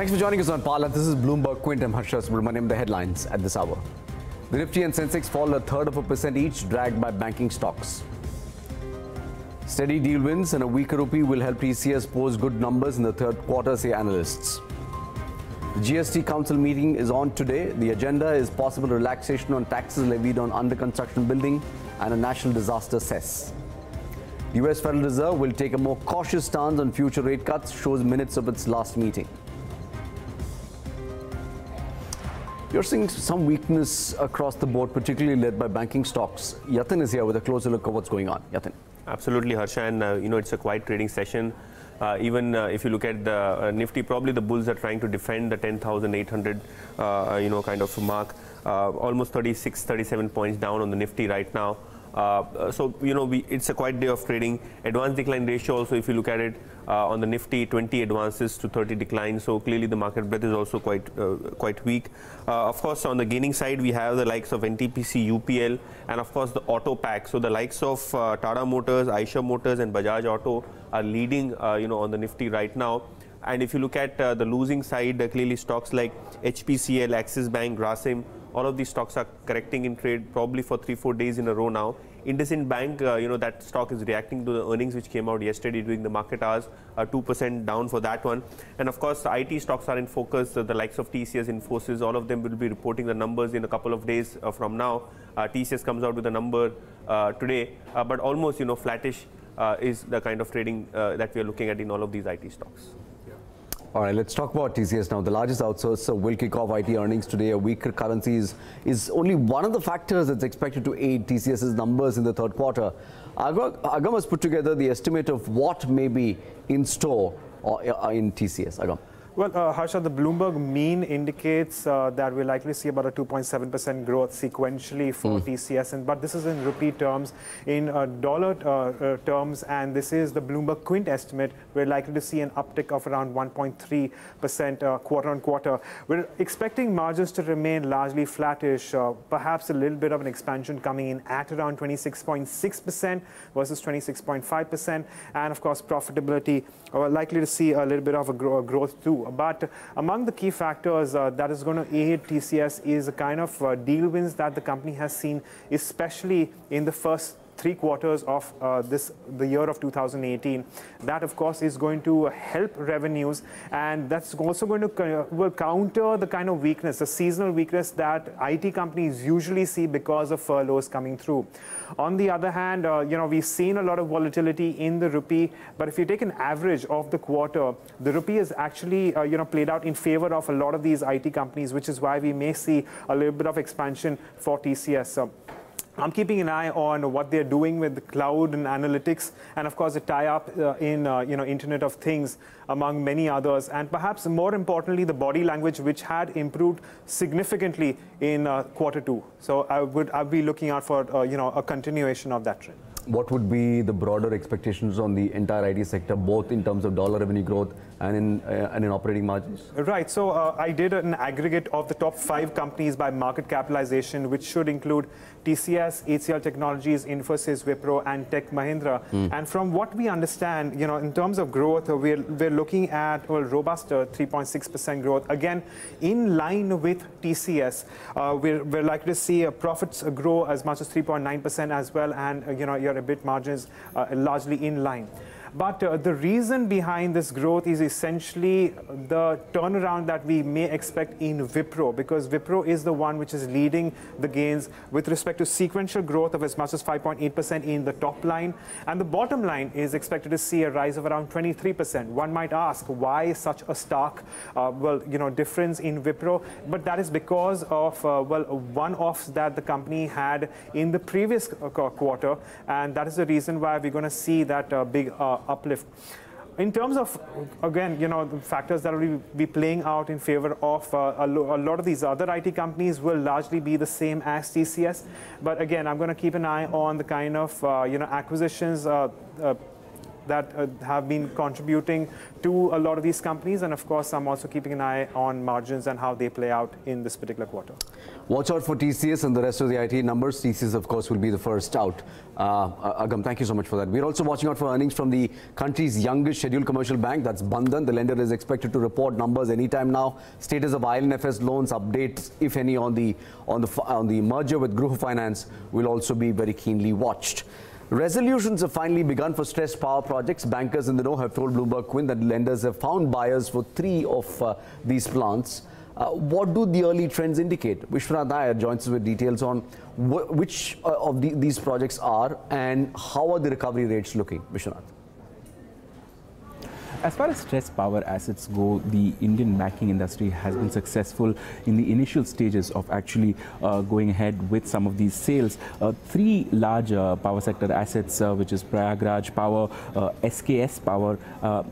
Thanks for joining us on Parla. This is Bloomberg Quint. I'm Harsha Subramaniam. The headlines at this hour. The Nifty and Sensex fall 1/3% each, dragged by banking stocks. Steady deal wins and a weaker rupee will help TCS post good numbers in the third quarter, say analysts. The GST Council meeting is on today. The agenda is possible relaxation on taxes levied on under-construction building and a national disaster cess. The US Federal Reserve will take a more cautious stance on future rate cuts, shows minutes of its last meeting. You're seeing some weakness across the board, particularly led by banking stocks. Yatin is here with a closer look at what's going on. Yatin. Absolutely, Harsha, and it's a quiet trading session. Even if you look at the Nifty, probably the bulls are trying to defend the 10,800 kind of mark. Almost 36, 37 points down on the Nifty right now. It's a quiet day of trading. Advanced decline ratio also, if you look at it on the Nifty, 20 advances to 30 declines. So clearly the market breadth is also quite weak. Of course, on the gaining side, we have the likes of NTPC, UPL, and of course the auto pack. So the likes of Tata Motors, Eicher Motors, and Bajaj Auto are leading, on the Nifty right now. And if you look at the losing side, clearly stocks like HPCL, Axis Bank, Grasim, all of these stocks are correcting in trade probably for 3-4 days in a row now. IndusInd Bank, that stock is reacting to the earnings which came out yesterday during the market hours, 2% down for that one. And of course, the IT stocks are in focus, the likes of TCS, Infosys, all of them will be reporting the numbers in a couple of days from now. TCS comes out with a number today, but almost, flattish is the kind of trading that we are looking at in all of these IT stocks. All right, let's talk about TCS now. The largest outsourcer will kick off IT earnings today. A weaker currency is only one of the factors that's expected to aid TCS's numbers in the third quarter. Agam has put together the estimate of what may be in store in TCS. Agam. Well, Harsha, the Bloomberg mean indicates that we're likely to see about a 2.7% growth sequentially for TCS, but this is in rupee terms. In dollar terms, and this is the Bloomberg Quint estimate, we're likely to see an uptick of around 1.3% quarter on quarter. We're expecting margins to remain largely flattish, perhaps a little bit of an expansion coming in at around 26.6% versus 26.5%, and of course profitability likely to see a little bit of a growth too. But among the key factors that is going to aid TCS is the kind of deal wins that the company has seen, especially in the first 3 quarters of the year of 2018. That, of course, is going to help revenues, and that's also going to will counter the kind of weakness, the seasonal weakness that IT companies usually see because of furloughs coming through. On the other hand, we've seen a lot of volatility in the rupee, but if you take an average of the quarter, the rupee is actually played out in favor of a lot of these IT companies, which is why we may see a little bit of expansion for TCS. I'm keeping an eye on what they're doing with cloud and analytics, and of course the tie-up in Internet of Things, among many others, and perhaps more importantly the body language, which had improved significantly in quarter 2. So I'd be looking out for a continuation of that trend. What would be the broader expectations on the entire IT sector, both in terms of dollar revenue growth and in operating margins? Right. So I did an aggregate of the top 5 companies by market capitalization, which should include TCS, HCL Technologies, Infosys, Wipro, and Tech Mahindra. And from what we understand, in terms of growth, we're looking at robust 3.6% growth. Again, in line with TCS, we're likely to see profits grow as much as 3.9% as well, and your EBIT margins largely in line. But the reason behind this growth is essentially the turnaround that we may expect in Wipro, because Wipro is the one which is leading the gains with respect to sequential growth of as much as 5.8% in the top line. And the bottom line is expected to see a rise of around 23%. One might ask, why such a stark difference in Wipro? But that is because of one-offs that the company had in the previous quarter, and that is the reason why we're going to see that big uplift. In terms of, again, the factors that will be playing out in favor of a lot of these other IT companies will largely be the same as TCS. But again, I'm going to keep an eye on the kind of acquisitions that have been contributing to a lot of these companies. And of course, I'm also keeping an eye on margins and how they play out in this particular quarter. Watch out for TCS and the rest of the IT numbers. TCS, of course, will be the first out. Agam, thank you so much for that. We're also watching out for earnings from the country's youngest scheduled commercial bank, that's Bandhan. The lender is expected to report numbers anytime now. Status of IL&FS loans, updates, if any, on the merger with Group Finance will also be very keenly watched. Resolutions have finally begun for stressed power projects. Bankers in the know have told Bloomberg Quinn that lenders have found buyers for 3 of these plants. What do the early trends indicate? Vishwanath Nair joins us with details on which of these projects are and how are the recovery rates looking. Vishwanath. As far as stressed power assets go, the Indian banking industry has been successful in the initial stages of actually going ahead with some of these sales. 3 large power sector assets, which is Prayagraj Power, SKS Power,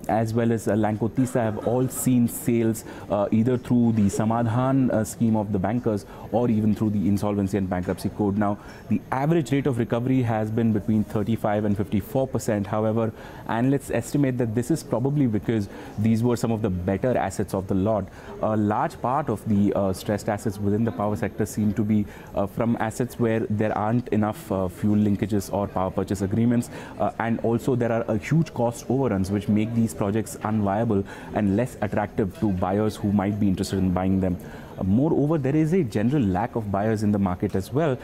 as well as Lanco Tisa, have all seen sales either through the Samadhan scheme of the bankers or even through the Insolvency and Bankruptcy Code. Now, the average rate of recovery has been between 35 and 54%. However, analysts estimate that this is probably because these were some of the better assets of the lot. A large part of the stressed assets within the power sector seem to be from assets where there aren't enough fuel linkages or power purchase agreements, and also there are a huge cost overruns which make these projects unviable and less attractive to buyers who might be interested in buying them. Moreover, there is a general lack of buyers in the market as well,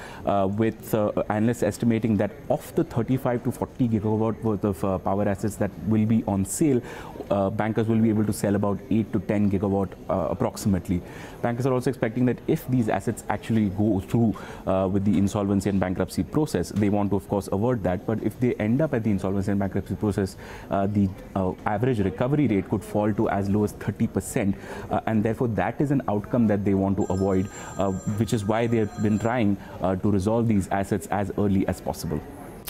with analysts estimating that of the 35 to 40 gigawatt worth of power assets that will be on sale, bankers will be able to sell about 8 to 10 gigawatt approximately. Bankers are also expecting that if these assets actually go through with the insolvency and bankruptcy process, they want to of course avert that, but if they end up at the insolvency and bankruptcy process, the average recovery rate could fall to as low as 30%, and therefore that is an outcome that they want to avoid, which is why they have been trying to resolve these assets as early as possible.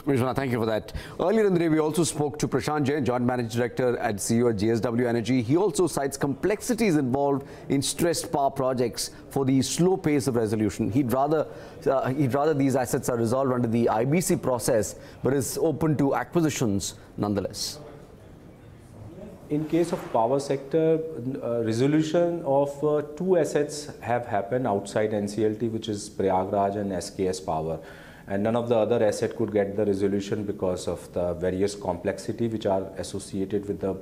Vishwanath, thank you for that. Earlier in the day, we also spoke to Prashant Jain, Joint Managing Director and CEO at GSW Energy. He also cites complexities involved in stressed power projects for the slow pace of resolution. He'd rather these assets are resolved under the IBC process, but is open to acquisitions nonetheless. In case of power sector, resolution of 2 assets have happened outside NCLT, which is Prayagraj and SKS Power. And none of the other assets could get the resolution because of the various complexity which are associated with the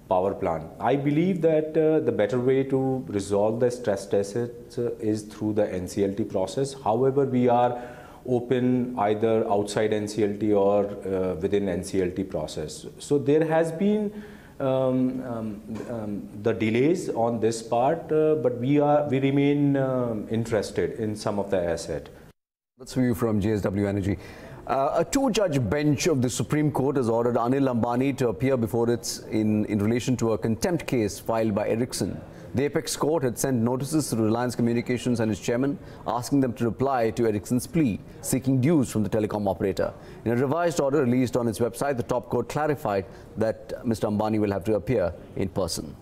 power plant. I believe that the better way to resolve the stressed assets is through the NCLT process. However, we are open either outside NCLT or within NCLT process. So there has been the delays on this part, but we remain interested in some of the asset. That's for you from GSW Energy. A 2-judge bench of the Supreme Court has ordered Anil Ambani to appear before it in relation to a contempt case filed by Ericsson. The Apex Court had sent notices to Reliance Communications and its chairman, asking them to reply to Ericsson's plea, seeking dues from the telecom operator. In a revised order released on its website, the top court clarified that Mr. Ambani will have to appear in person.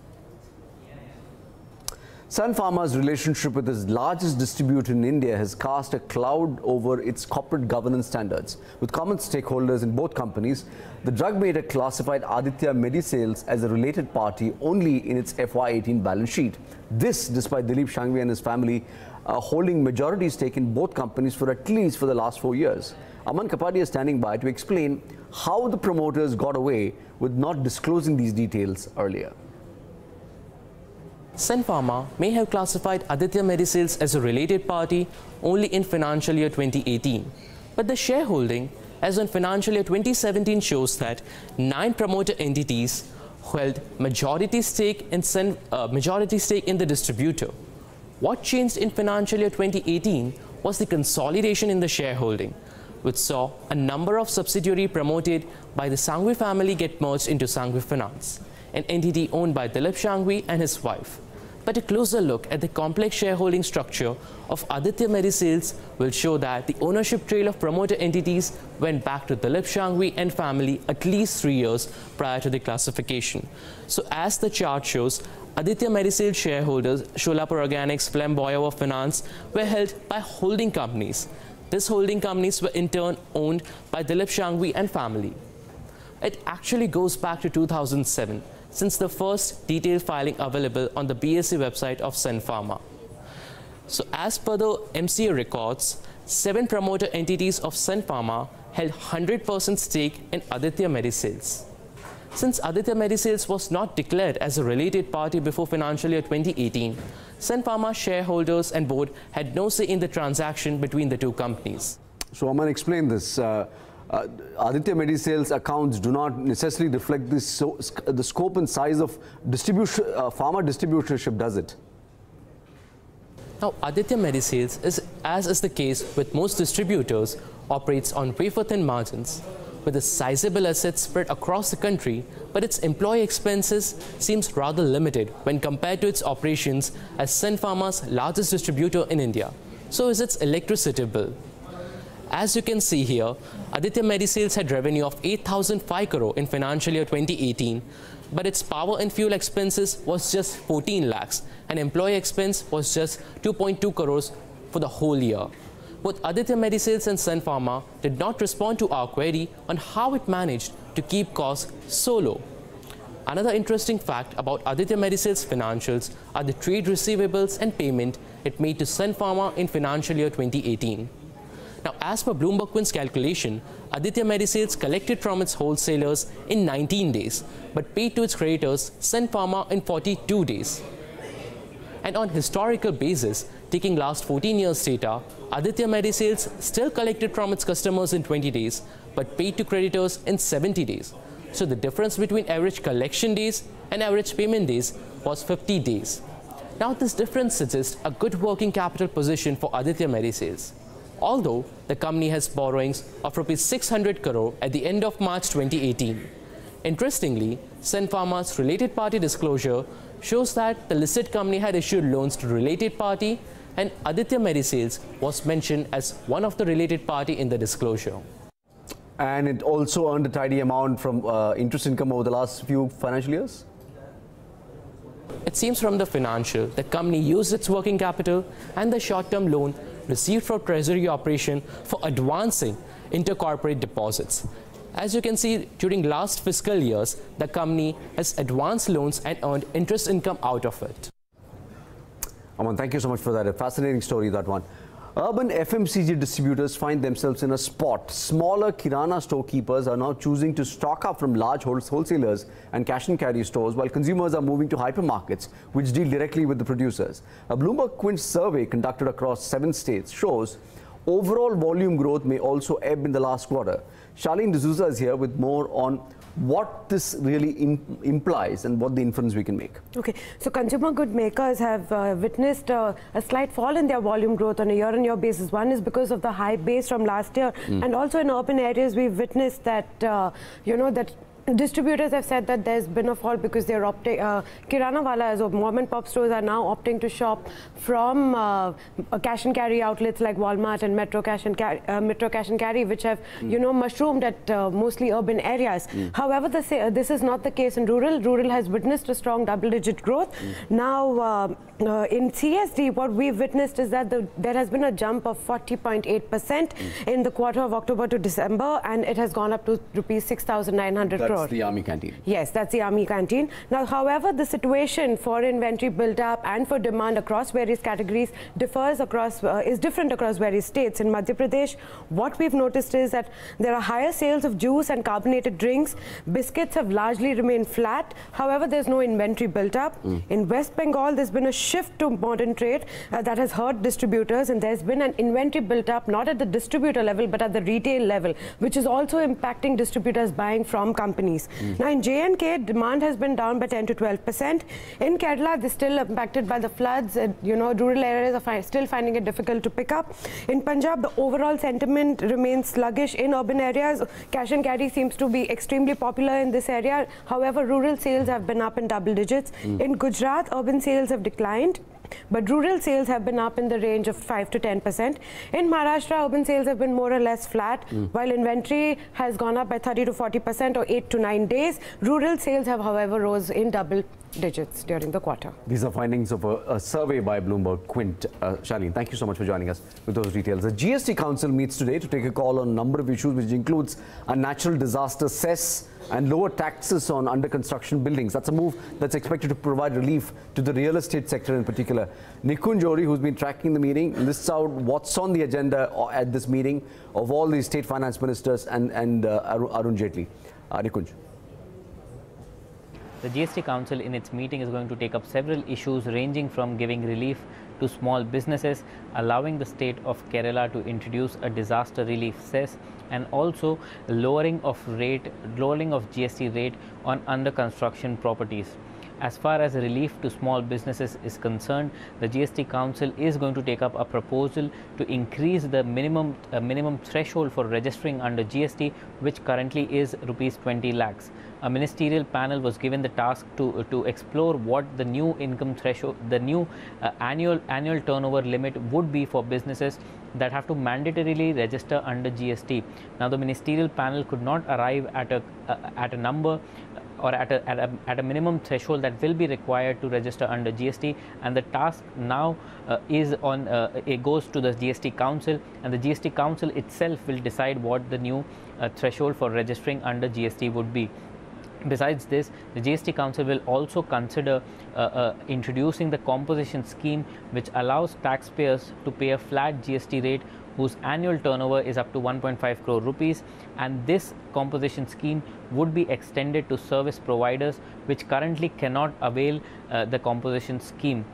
Sun Pharma's relationship with its largest distributor in India has cast a cloud over its corporate governance standards. With common stakeholders in both companies, the drug maker classified Aditya Medisales as a related party only in its FY18 balance sheet. This despite Dilip Shanghvi and his family holding majority stake in both companies for at least the last 4 years. Aman Kapadia is standing by to explain how the promoters got away with not disclosing these details earlier. Sun Pharma may have classified Aditya Medisales as a related party only in financial year 2018. But the shareholding as on financial year 2017 shows that 9 promoter entities held majority stake in the distributor. What changed in financial year 2018 was the consolidation in the shareholding, which saw a number of subsidiaries promoted by the Shanghvi family get merged into Shanghvi Finance, an entity owned by Dilip Shanghvi and his wife. But a closer look at the complex shareholding structure of Aditya Medisales will show that the ownership trail of promoter entities went back to Dilip Shanghvi and family at least 3 years prior to the classification. So as the chart shows, Aditya Medisales shareholders, Sholapur Organics, Flamboyant Finance, were held by holding companies. These holding companies were in turn owned by Dilip Shanghvi and family. It actually goes back to 2007, since the first detailed filing available on the BSE website of Sun Pharma. So as per the MCA records, 7 promoter entities of Sun Pharma held 100% stake in Aditya Medisales. Since Aditya Medisales was not declared as a related party before financial year 2018, Sun Pharma shareholders and board had no say in the transaction between the two companies. So Aman, explain this. Aditya Medisales accounts do not necessarily reflect this, the scope and size of distribution, pharma distributorship, does it? Now, Aditya Medisales, as is the case with most distributors, operates on wafer-thin margins, with a sizable assets spread across the country, but its employee expenses seems rather limited when compared to its operations as Sun Pharma's largest distributor in India. So is its electricity bill. As you can see here, Aditya Medisales had revenue of 8,005 crore in financial year 2018, but its power and fuel expenses was just 14 lakhs and employee expense was just 2.2 crores for the whole year. Both Aditya Medisales and Sun Pharma did not respond to our query on how it managed to keep costs so low. Another interesting fact about Aditya Medisales' financials are the trade receivables and payment it made to Sun Pharma in financial year 2018. Now, as per Bloomberg Quint's calculation, Aditya Medisales collected from its wholesalers in 19 days, but paid to its creditors, Sun Pharma, in 42 days. And on historical basis, taking last 14 years data, Aditya Medisales still collected from its customers in 20 days, but paid to creditors in 70 days. So the difference between average collection days and average payment days was 50 days. Now this difference suggests a good working capital position for Aditya Medisales, although the company has borrowings of Rs 600 crore at the end of March 2018. Interestingly, Sun Pharma's related party disclosure shows that the listed company had issued loans to related party, and Aditya Medisales was mentioned as one of the related party in the disclosure. And it also earned a tidy amount from interest income over the last few financial years? It seems from the financial, the company used its working capital and the short-term loan received from treasury operation for advancing intercorporate deposits. As you can see, during last fiscal years, the company has advanced loans and earned interest income out of it. Aman, thank you so much for that. A fascinating story, that one. Urban FMCG distributors find themselves in a spot. Smaller Kirana storekeepers are now choosing to stock up from large wholesalers and cash and carry stores, while consumers are moving to hypermarkets, which deal directly with the producers. A Bloomberg Quint survey conducted across 7 states shows overall volume growth may also ebb in the last quarter. Charlene D'Souza is here with more on what this really implies and what the inference we can make. Okay, so consumer good makers have witnessed a slight fall in their volume growth on a year-on-year basis. One is because of the high base from last year, and also in urban areas we've witnessed that, that distributors have said that there's been a fall because they're opting, Kirana Walas or mom and pop stores are now opting to shop from cash and carry outlets like Walmart and Metro Cash and Carry, which have, mushroomed at mostly urban areas. However, this is not the case in rural. Rural has witnessed a strong double-digit growth. Now, in CSD, what we've witnessed is that there has been a jump of 40.8% in the quarter of October to December, and it has gone up to Rs 6,900 crore. That's the army canteen. Yes, that's the army canteen. Now, however, the situation for inventory build-up and for demand across various categories is different across various states. In Madhya Pradesh, what we've noticed is that there are higher sales of juice and carbonated drinks. Biscuits have largely remained flat. However, there's no inventory built-up. In West Bengal, there's been a shift to modern trade that has hurt distributors, and there's been an inventory built-up not at the distributor level but at the retail level, which is also impacting distributors buying from companies. Now, in J&K, demand has been down by 10 to 12%. In Kerala, they're still impacted by the floods. Rural areas are still finding it difficult to pick up. In Punjab, the overall sentiment remains sluggish in urban areas. Cash and carry seems to be extremely popular in this area. However, rural sales have been up in double digits. In Gujarat, urban sales have declined, but rural sales have been up in the range of 5 to 10%. In Maharashtra, urban sales have been more or less flat, while inventory has gone up by 30 to 40% or 8 to 9 days. Rural sales have, however, rose in double digits during the quarter. These are findings of a survey by Bloomberg Quint. Charlene, thank you so much for joining us with those details. The GST Council meets today to take a call on a number of issues, which includes a natural disaster cess, and lower taxes on under-construction buildings. That's a move that's expected to provide relief to the real estate sector in particular. Nikunj Ohri, who's been tracking the meeting, lists out what's on the agenda at this meeting of all the state finance ministers and Arun Jaitley. Nikunj. The GST Council in its meeting is going to take up several issues ranging from giving relief to small businesses, allowing the state of Kerala to introduce a disaster relief cess, and also lowering of GST rate on under construction properties. As far as relief to small businesses is concerned, the GST Council is going to take up a proposal to increase the minimum threshold for registering under GST, which currently is rupees 20 lakhs. A ministerial panel was given the task to explore what the new income threshold, the new annual turnover limit would be for businesses that have to mandatorily register under GST. Now, the ministerial panel could not arrive at a number or at a minimum threshold that will be required to register under GST, and the task now it goes to the GST Council, and the GST Council itself will decide what the new threshold for registering under GST would be. Besides this, the GST Council will also consider introducing the composition scheme, which allows taxpayers to pay a flat GST rate whose annual turnover is up to 1.5 crore rupees, and this composition scheme would be extended to service providers which currently cannot avail the composition scheme.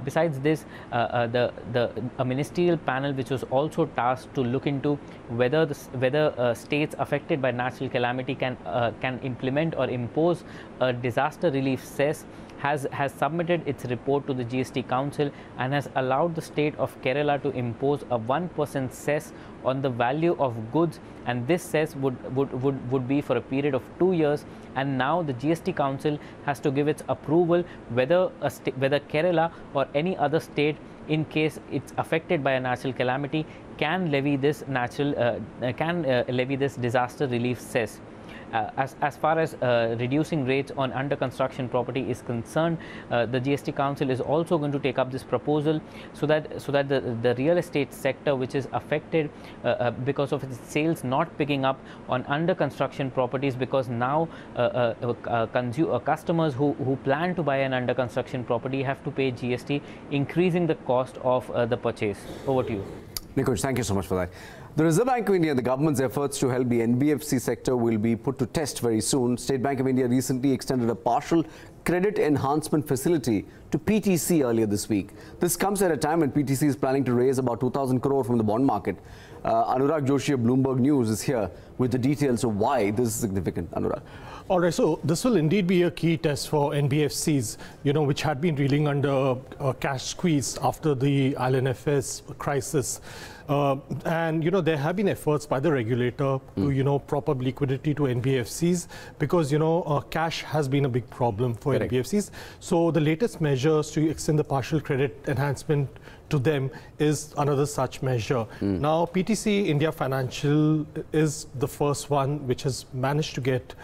Besides this, a ministerial panel which was also tasked to look into whether states affected by natural calamity can implement or impose a disaster relief cess has submitted its report to the GST Council and has allowed the state of Kerala to impose a 1% cess on the value of goods, and this cess would be for a period of 2 years. And now the GST Council has to give its approval whether Kerala or any other state, in case it's affected by a natural calamity, can levy this disaster relief cess. As far as reducing rates on under construction property is concerned, the GST Council is also going to take up this proposal so that the real estate sector, which is affected because of its sales not picking up on under construction properties, because now customers who plan to buy an under construction property have to pay GST, increasing the cost of the purchase. Over to you. Nikunj, thank you so much for that. The Reserve Bank of India and the government's efforts to help the NBFC sector will be put to test very soon. State Bank of India recently extended a partial credit enhancement facility to PTC earlier this week. This comes at a time when PTC is planning to raise about 2,000 crore from the bond market. Anurag Joshi of Bloomberg News is here with the details of why this is significant. Anurag. All right, so this will indeed be a key test for NBFCs, which had been reeling under a cash squeeze after the IL&FS crisis. And, there have been efforts by the regulator to, prop up liquidity to NBFCs because, cash has been a big problem for NBFCs. So the latest measures to extend the partial credit enhancement to them is another such measure. Now, PTC India Financial is the first one which has managed to get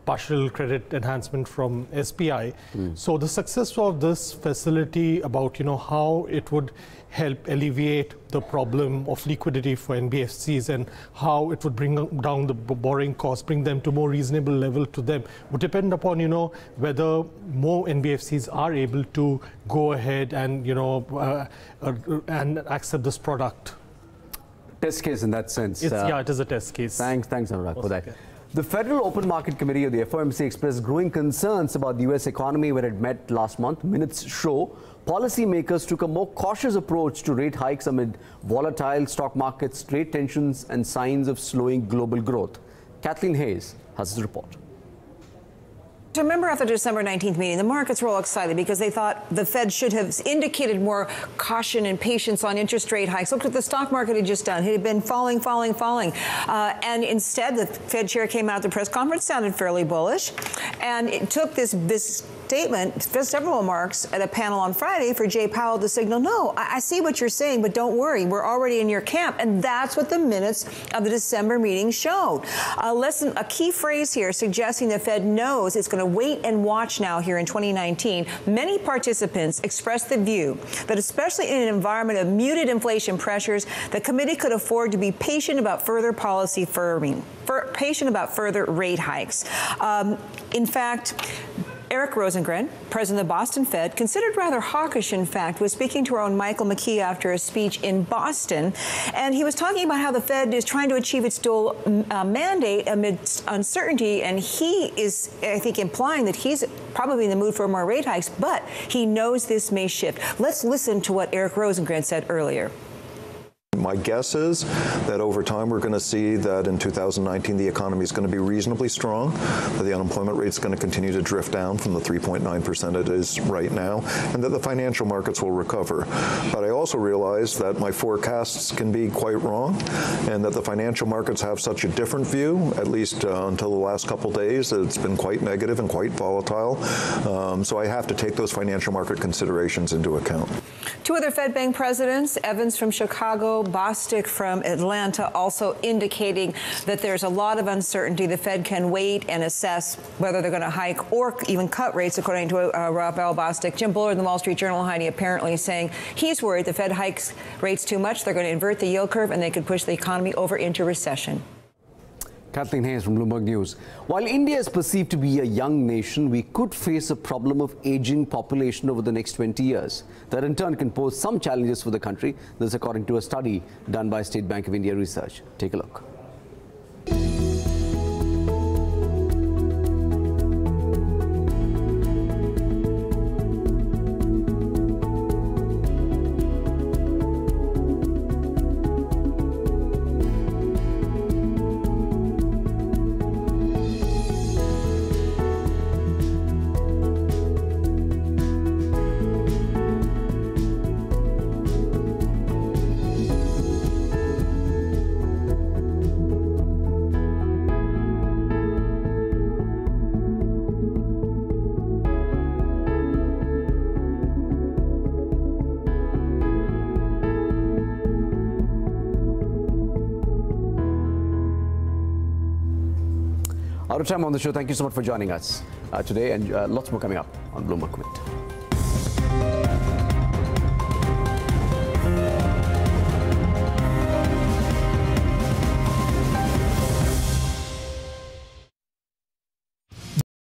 partial credit enhancement from SBI. So the success of this facility about, how it would help alleviate the problem of liquidity for NBFCs and how it would bring down the borrowing costs, bring them to more reasonable level to them, would depend upon, whether more NBFCs are able to go ahead and, and accept this product. Test case in that sense. Yeah, it is a test case. Thanks, Anurag, for that. The Federal Open Market Committee of the FOMC expressed growing concerns about the US economy when it met last month. Minutes show policymakers took a more cautious approach to rate hikes amid volatile stock markets, trade tensions, and signs of slowing global growth. Kathleen Hayes has this report. Remember, after the December 19th meeting, the markets were all excited because they thought the Fed should have indicated more caution and patience on interest rate hikes. Look what the stock market had just done. It had been falling. And instead, the Fed chair came out at the press conference, sounded fairly bullish. And it took this statement, several remarks at a panel on Friday for Jay Powell to signal, no, I see what you're saying, but don't worry, we're already in your camp. And that's what the minutes of the December meeting showed. Listen, a key phrase here suggesting the Fed knows it's going to wait and watch now here in 2019. Many participants expressed the view that especially in an environment of muted inflation pressures, the committee could afford to be patient about further policy firming, patient about further rate hikes. In fact, Eric Rosengren, president of the Boston Fed, considered rather hawkish, in fact, was speaking to our own Michael McKee after a speech in Boston. And he was talking about how the Fed is trying to achieve its dual mandate amidst uncertainty. And he is, I think, implying that he's probably in the mood for more rate hikes, but he knows this may shift. Let's listen to what Eric Rosengren said earlier. My guess is that over time we're going to see that in 2019 the economy is going to be reasonably strong, that the unemployment rate is going to continue to drift down from the 3.9% it is right now, and that the financial markets will recover. But I also realize that my forecasts can be quite wrong, and that the financial markets have such a different view, at least until the last couple days, that it's been quite negative and quite volatile. So I have to take those financial market considerations into account. Two other Fed Bank presidents, Evans from Chicago, Bostic from Atlanta, also indicating that there's a lot of uncertainty. The Fed can wait and assess whether they're going to hike or even cut rates, according to Raphael Bostic. Jim Bullard in the Wall Street Journal, Heidi, apparently saying he's worried the Fed hikes rates too much. They're going to invert the yield curve and they could push the economy over into recession. Kathleen Hayes from Bloomberg News. While India is perceived to be a young nation, we could face a problem of aging population over the next 20 years. That in turn can pose some challenges for the country. This according to a study done by State Bank of India Research. Take a look. Out of time on the show. Thank you so much for joining us today, and lots more coming up on Bloomberg Comment.